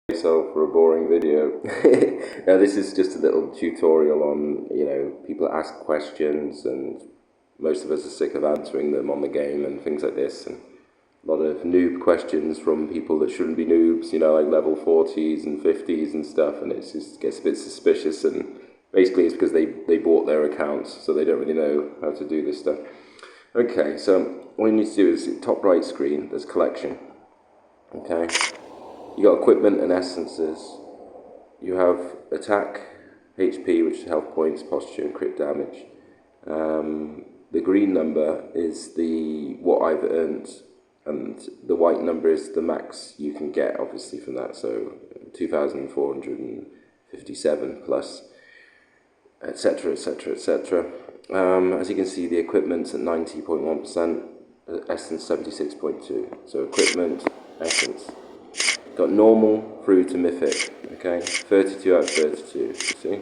Myself for a boring video. Now this is just a little tutorial on, people ask questions and most of us are sick of answering them on the game and things like this, and a lot of noob questions from people that shouldn't be noobs, like level 40s and 50s and stuff, and it just gets a bit suspicious, and basically it's because they bought their accounts, so they don't really know how to do this stuff. Okay, so what you need to do is, top right screen, there's collection. Okay, you got equipment and essences. You have attack, HP, which is health points, posture, and crit damage. The green number is what I've earned, and the white number is the max you can get, obviously, from that. So 2,457 plus, etc., etc., etc. As you can see, the equipment's at 90.1%, essence 76.2. So equipment, essence. Got normal through to mythic, okay? 32 out of 32, you see?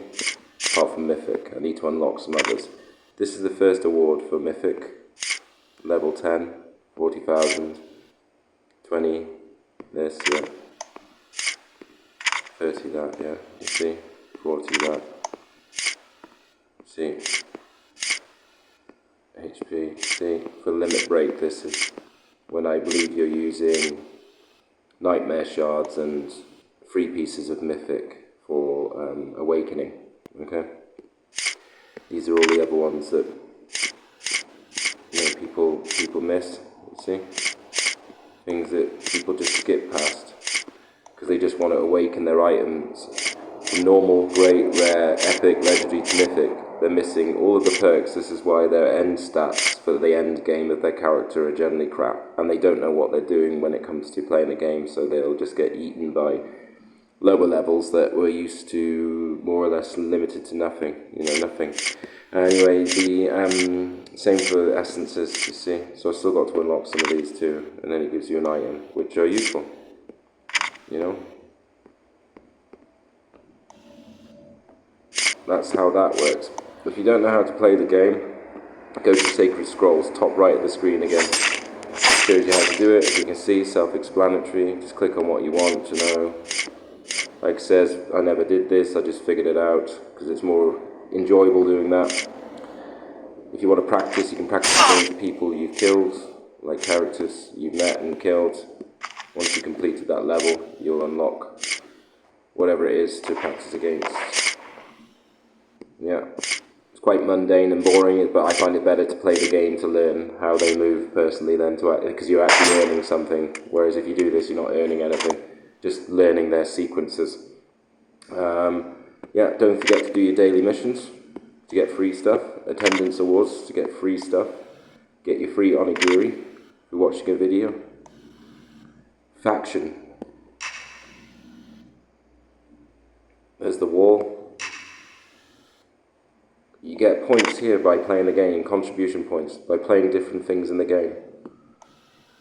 Apart from mythic, I need to unlock some others. This is the first award for mythic, level 10, 40,000, 20, this, yeah. 30 that, yeah, you see? 40 that, see? HP, see? For limit break, this is when I believe you're using nightmare shards and 3 pieces of mythic for awakening. Okay, these are all the other ones that people miss. You see, things that people just skip past because they just want to awaken their items. From normal, great, rare, epic, legendary to mythic, they're missing all of the perks. This is why their end stats for the end game of their character are generally crap, and they don't know what they're doing when it comes to playing the game, so they'll just get eaten by lower levels that were used to more or less limited to nothing, nothing. Anyway, the same for essences, you see. So I've still got to unlock some of these too, and then it gives you an item, which are useful, That's how that works. If you don't know how to play the game, go to Sacred Scrolls, top right of the screen again. It shows you how to do it. As you can see, self-explanatory. Just click on what you want to know. Like it says, I never did this, I just figured it out, because it's more enjoyable doing that. If you want to practice, you can practice against people you've killed, like characters you've met and killed. Once you completed that level, you'll unlock whatever it is to practice against. Yeah, it's quite mundane and boring, but I find it better to play the game to learn how they move personally than because you're actually earning something, whereas if you do this, you're not earning anything, just learning their sequences. Yeah, don't forget to do your daily missions to get free stuff, attendance awards to get free stuff, get your free onigiri for watching a video. Faction. There's the wall. You get points here by playing the game, contribution points, by playing different things in the game.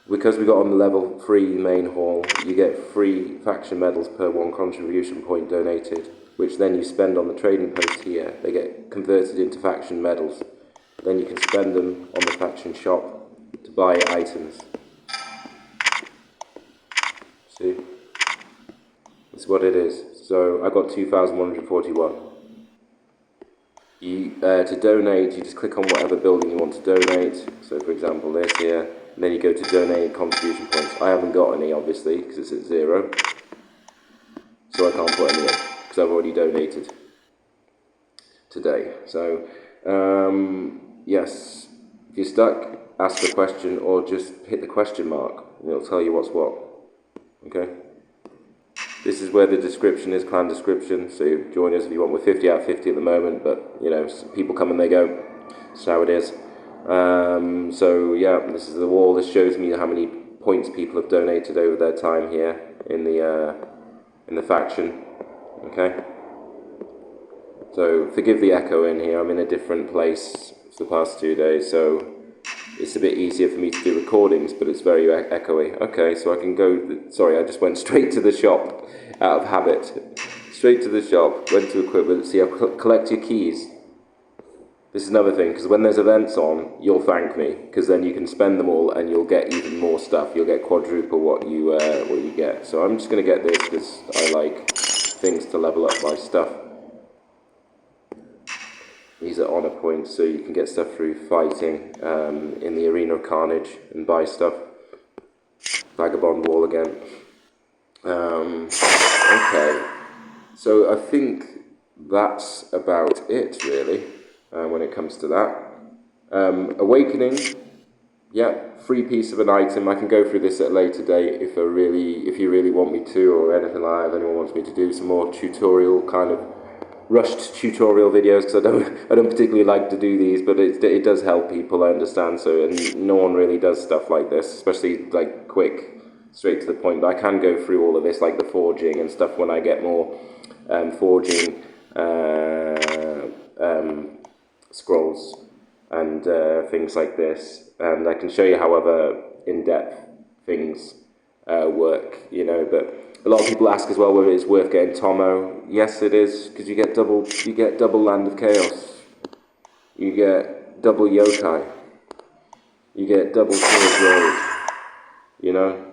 Because we got on the level 3 main hall, you get free faction medals per 1 contribution point donated, which then you spend on the trading post here. They get converted into faction medals. Then you can spend them on the faction shop to buy items. See? That's what it is. So I got 2,141. To donate, you just click on whatever building you want to donate. So for example this here, and then you go to donate contribution points. I haven't got any, obviously, because it's at 0. So I can't put any in, because I've already donated today. So, yes, if you're stuck, ask a question or just hit the question mark, and it'll tell you what's what. Okay? This is where the description is, clan description, so join us if you want. We're 50 out of 50 at the moment, but, people come and they go. That's how it is. So, yeah, this is the wall. This shows me how many points people have donated over their time here in the faction. Okay? So, forgive the echo in here. I'm in a different place for the past 2 days, so it's a bit easier for me to do recordings, but it's very echoey. Okay, so I can go... Sorry, I just went straight to the shop out of habit. Straight to the shop, went to equipment. See, I'll collect your keys. This is another thing, because when there's events on, you'll thank me, because then you can spend them all and you'll get even more stuff. You'll get quadruple what you get. So I'm just going to get this because I like things to level up my stuff. These are honor points, so you can get stuff through fighting in the Arena of Carnage and buy stuff. Vagabond Wall again. Okay, so I think that's about it really when it comes to that. Awakening, yeah, free piece of an item. I can go through this at a later date if you really want me to, or anything like that. If anyone wants me to do some more tutorial kind of rushed tutorial videos, because I don't particularly like to do these, but it does help people, I understand. So, and no one really does stuff like this, especially like quick, straight to the point. But I can go through all of this, like the forging and stuff, when I get more forging scrolls and things like this. And I can show you how other in-depth things work, you know. But a lot of people ask as well whether it's worth getting Tomo. Yes, it is, because you get double Land of Chaos, you get double yokai, you get double Sword Road, you know.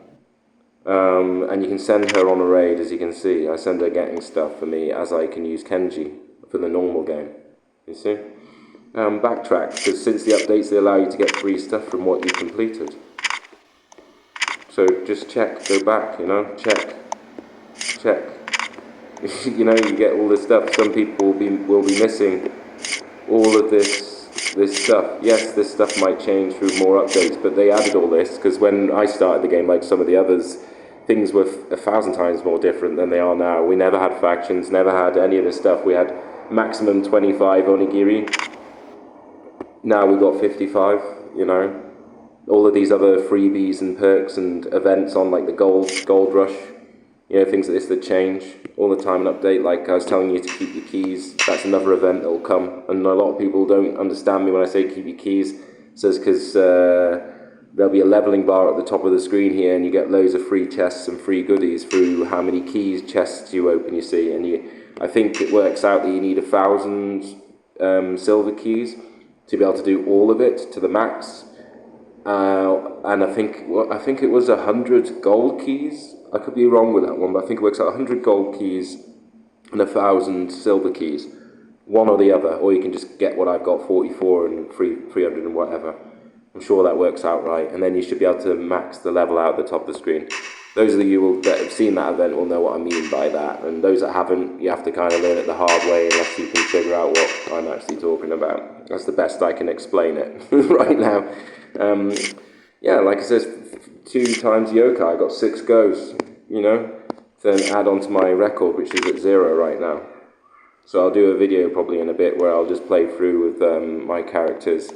And you can send her on a raid, as you can see. I send her getting stuff for me, as I can use Kenji for the normal game, you see. Backtrack, because since the updates they allow you to get free stuff from what you completed. So just check, go back, you know, check. You know, you get all this stuff. Some people will be missing all of this stuff. Yes, this stuff might change through more updates, but they added all this because when I started the game, like some of the others, things were 1,000 times more different than they are now. We never had factions, never had any of this stuff. We had maximum 25 onigiri. Now we've got 55, you know. All of these other freebies and perks and events on, like the gold rush, you know, things like this that change all the time and update. Like I was telling you to keep your keys, that's another event that will come. And a lot of people don't understand me when I say keep your keys. So it's because there'll be a leveling bar at the top of the screen here, and you get loads of free chests and free goodies through how many keys chests you open, you see. And I think it works out that you need 1,000 silver keys to be able to do all of it to the max. And I think it was 100 gold keys. I could be wrong with that one, but I think it works out 100 gold keys and 1,000 silver keys, one or the other, or you can just get what I've got, 44 and 300 and whatever. I'm sure that works out right, and then you should be able to max the level out at the top of the screen. Those of you that have seen that event will know what I mean by that, and those that haven't, you have to kind of learn it the hard way unless you can figure out what I'm actually talking about. That's the best I can explain it right now. Yeah, like I said, 2 times yokai, I got 6 goes, you know, then add on to my record, which is at 0 right now. So I'll do a video probably in a bit where I'll just play through with my characters,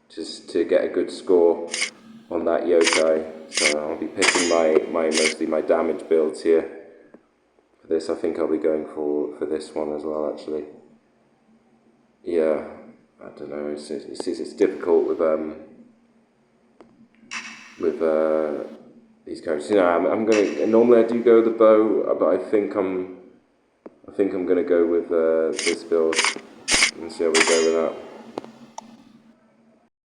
just to get a good score on that yokai. So I'll be picking mostly my damage builds here. For this, I think I'll be going for this one as well, actually. Yeah, I don't know. It's difficult with these characters. You know, I'm gonna normally I do go the bow, but I think I'm gonna go with this build and see how we go with that.